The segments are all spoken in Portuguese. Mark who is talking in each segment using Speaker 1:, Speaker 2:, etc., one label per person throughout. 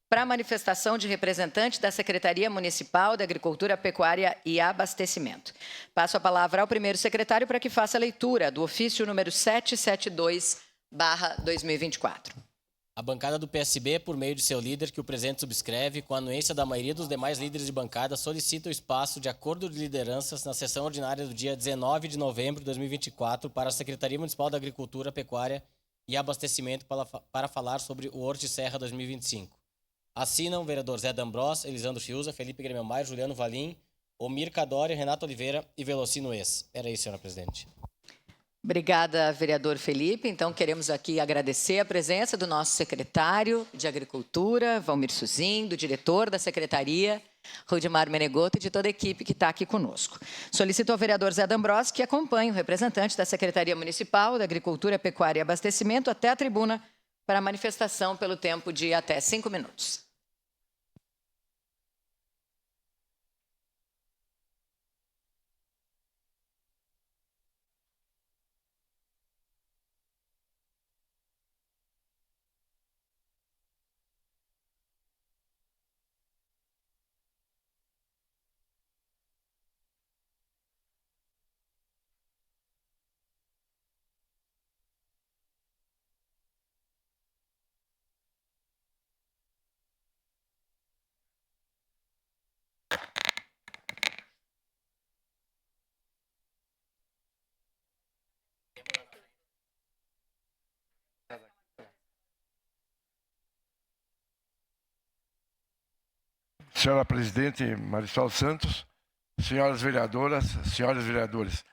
Speaker 1: para a manifestação de representante da Secretaria Municipal da Agricultura, Pecuária e Abastecimento. Passo a palavra ao primeiro secretário para que faça a leitura do ofício número 772/2024.
Speaker 2: A bancada do PSB, por meio de seu líder, que o presidente subscreve, com a anuência da maioria dos demais líderes de bancada, solicita o espaço de acordo de lideranças na sessão ordinária do dia 19 de novembro de 2024 para a Secretaria Municipal da Agricultura, Pecuária e Abastecimento para falar sobre o Horti-Serra 2025. Assinam o vereador Zé D'Ambrós, Elisandro Fiuza, Felipe Grêmio Maia, Juliano Valim, Omir Cadória, Renato Oliveira e Velocino Ex. Era isso, senhora presidente.
Speaker 1: Obrigada, vereador Felipe. Então, queremos aqui agradecer a presença do nosso secretário de Agricultura, Valmir Suzin, do diretor da Secretaria, Rudimar Menegotto, e de toda a equipe que está aqui conosco. Solicito ao vereador Zé D'Ambrós que acompanhe o representante da Secretaria Municipal da Agricultura, Pecuária e Abastecimento até a tribuna para a manifestação pelo tempo de até 5 minutos.
Speaker 3: Senhora presidente Marisol Santos, senhoras vereadoras, senhores vereadores,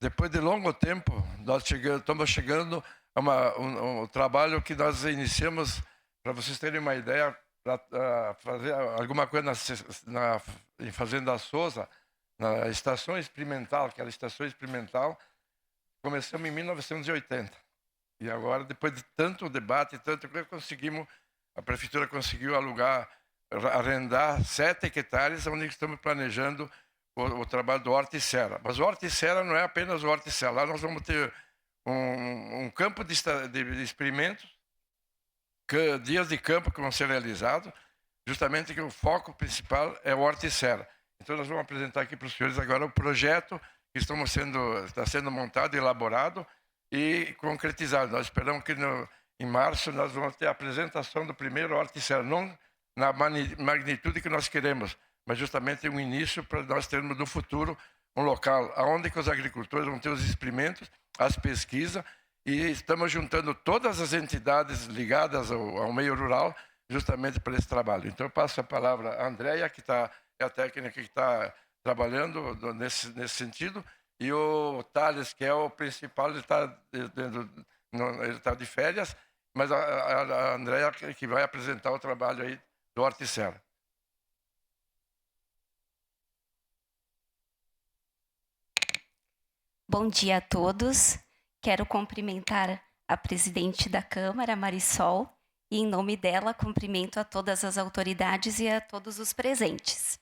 Speaker 3: depois de longo tempo, nós estamos chegando a um trabalho que nós iniciamos, para vocês terem uma ideia, para fazer alguma coisa em Fazenda Souza, na estação experimental, aquela estação experimental, começamos em 1980. E agora, depois de tanto debate, tanto que a prefeitura conseguiu arrendar 7 hectares, onde estamos planejando o trabalho do Horti-Serra. Mas o Horti-Serra não é apenas o Horti-Serra. Lá nós vamos ter um campo de experimentos, dias de campo que vão ser realizados, justamente que o foco principal é o Horti-Serra. Então nós vamos apresentar aqui para os senhores agora o projeto que está sendo montado, elaborado e concretizado. Nós esperamos que em março nós vamos ter a apresentação do primeiro Horti-Serra, não na magnitude que nós queremos, mas justamente um início para nós termos no futuro um local onde os agricultores vão ter os experimentos, as pesquisas, e estamos juntando todas as entidades ligadas ao meio rural justamente para esse trabalho. Então eu passo a palavra à Andréia, que é a técnica que está trabalhando nesse sentido, e o Thales, que é o principal, ele está de férias, mas a Andréia que vai apresentar o trabalho aí do Horti-Serra.
Speaker 4: Bom dia a todos. Quero cumprimentar a presidente da Câmara, Marisol, e em nome dela cumprimento a todas as autoridades e a todos os presentes.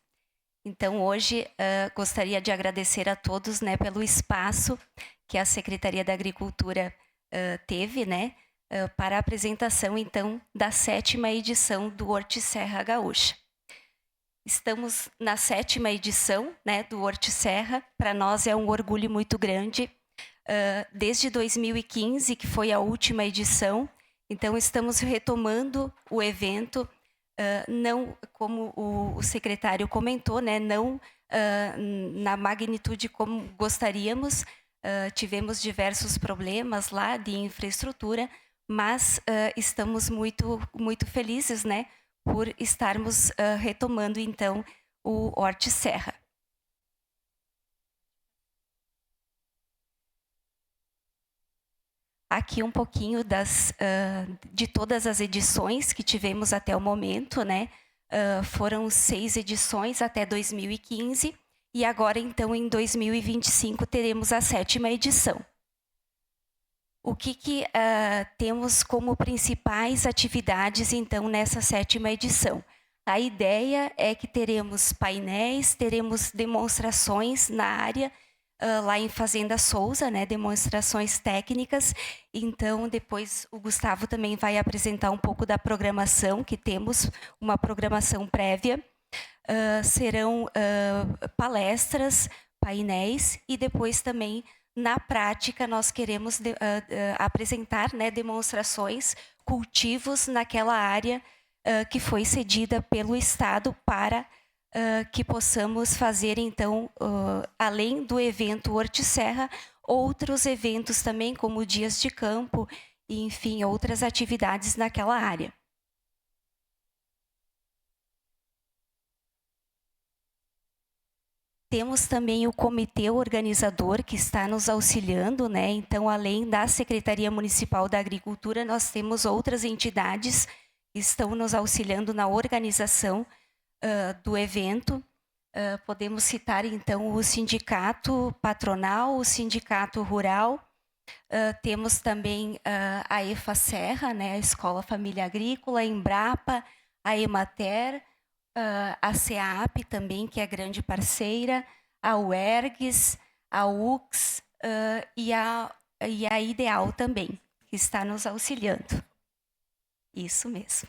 Speaker 4: Então, hoje, gostaria de agradecer a todos, pelo espaço que a Secretaria da Agricultura teve, para a apresentação, então, da 7ª edição do Horti-Serra Gaúcha. Estamos na 7ª edição, do Horti-Serra. Para nós é um orgulho muito grande. Desde 2015, que foi a última edição, então estamos retomando o evento, não, como o secretário comentou, não na magnitude como gostaríamos. Tivemos diversos problemas lá de infraestrutura, mas estamos muito felizes, por estarmos retomando, então, o Horti-Serra. Aqui um pouquinho de todas as edições que tivemos até o momento, foram 6 edições até 2015, e agora, então, em 2025, teremos a 7ª edição. O que temos como principais atividades, então, nessa 7ª edição? A ideia é que teremos painéis, teremos demonstrações na área lá em Fazenda Souza, né, demonstrações técnicas. Então, depois o Gustavo também vai apresentar um pouco da programação, que temos uma programação prévia. Serão palestras, painéis, e depois também, na prática, nós queremos apresentar, né, demonstrações, cultivos naquela área que foi cedida pelo Estado para que possamos fazer, então, além do evento Hortisserra, outros eventos também, como dias de campo, e, enfim, outras atividades naquela área. Temos também o comitê organizador que está nos auxiliando, né? Então, além da Secretaria Municipal da Agricultura, nós temos outras entidades que estão nos auxiliando na organização do evento. Podemos citar, então, o sindicato patronal, o sindicato rural. Temos também a EFASERRA, né? A Escola Família Agrícola, a Embrapa, a Emater, a SEAP também, que é grande parceira, a UERGS, a UX e a Ideal também, que está nos auxiliando. Isso mesmo.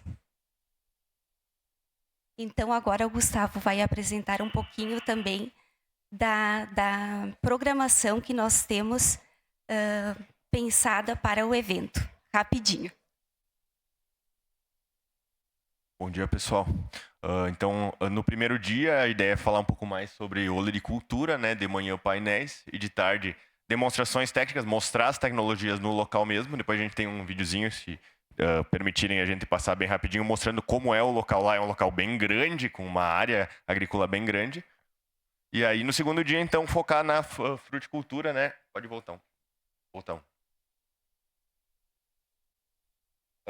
Speaker 4: Então, agora o Gustavo vai apresentar um pouquinho também da programação que nós temos pensada para o evento. Rapidinho.
Speaker 5: Bom dia, pessoal. Então, no primeiro dia, a ideia é falar um pouco mais sobre olericultura, né? De manhã, painéis, e de tarde, demonstrações técnicas, mostrar as tecnologias no local mesmo. Depois a gente tem um videozinho, se permitirem a gente passar bem rapidinho, mostrando como é o local lá. É um local bem grande, com uma área agrícola bem grande. E aí, no segundo dia, então, focar na fruticultura, né? Pode voltar.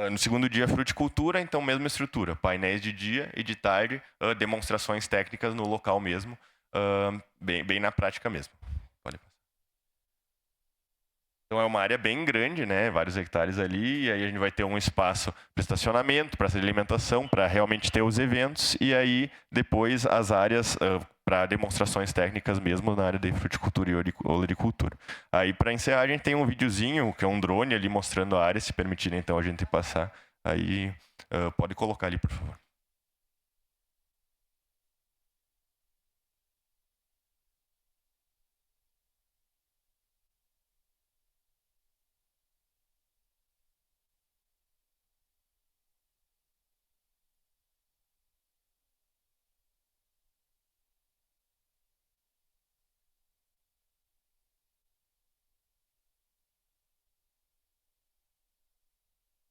Speaker 5: No segundo dia, fruticultura, então mesma estrutura, painéis de dia e de tarde, demonstrações técnicas no local mesmo, bem na prática mesmo. Pode passar. Então é uma área bem grande, né? Vários hectares ali, e aí a gente vai ter um espaço para estacionamento, para alimentação, para realmente ter os eventos, e aí depois as áreas para demonstrações técnicas mesmo na área de fruticultura e olericultura. Aí, para encerrar, a gente tem um videozinho, que é um drone ali mostrando a área, se permitirem então a gente passar. Aí, pode colocar ali, por favor.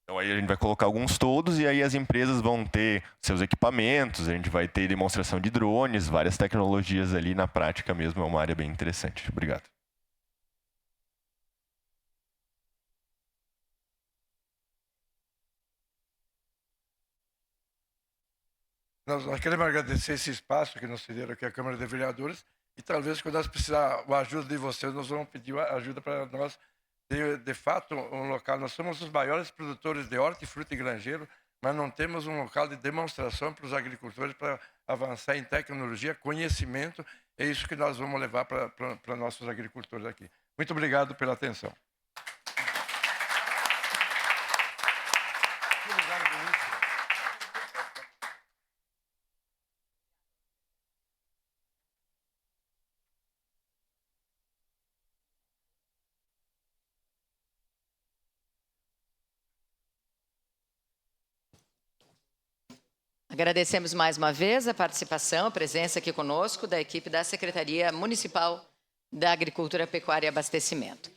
Speaker 5: Então aí a gente vai colocar alguns toldos e aí as empresas vão ter seus equipamentos, a gente vai ter demonstração de drones, várias tecnologias ali na prática mesmo, é uma área bem interessante. Obrigado.
Speaker 3: Nós queremos agradecer esse espaço que nos cederam aqui a Câmara de Vereadores e talvez quando nós precisar da ajuda de vocês, nós vamos pedir ajuda para nós de fato, um local. Nós somos os maiores produtores de hortifruti e granjeiro, mas não temos um local de demonstração para os agricultores para avançar em tecnologia, conhecimento. É isso que nós vamos levar para nossos agricultores aqui. Muito obrigado pela atenção.
Speaker 1: Agradecemos mais uma vez a participação, a presença aqui conosco da equipe da Secretaria Municipal da Agricultura, Pecuária e Abastecimento.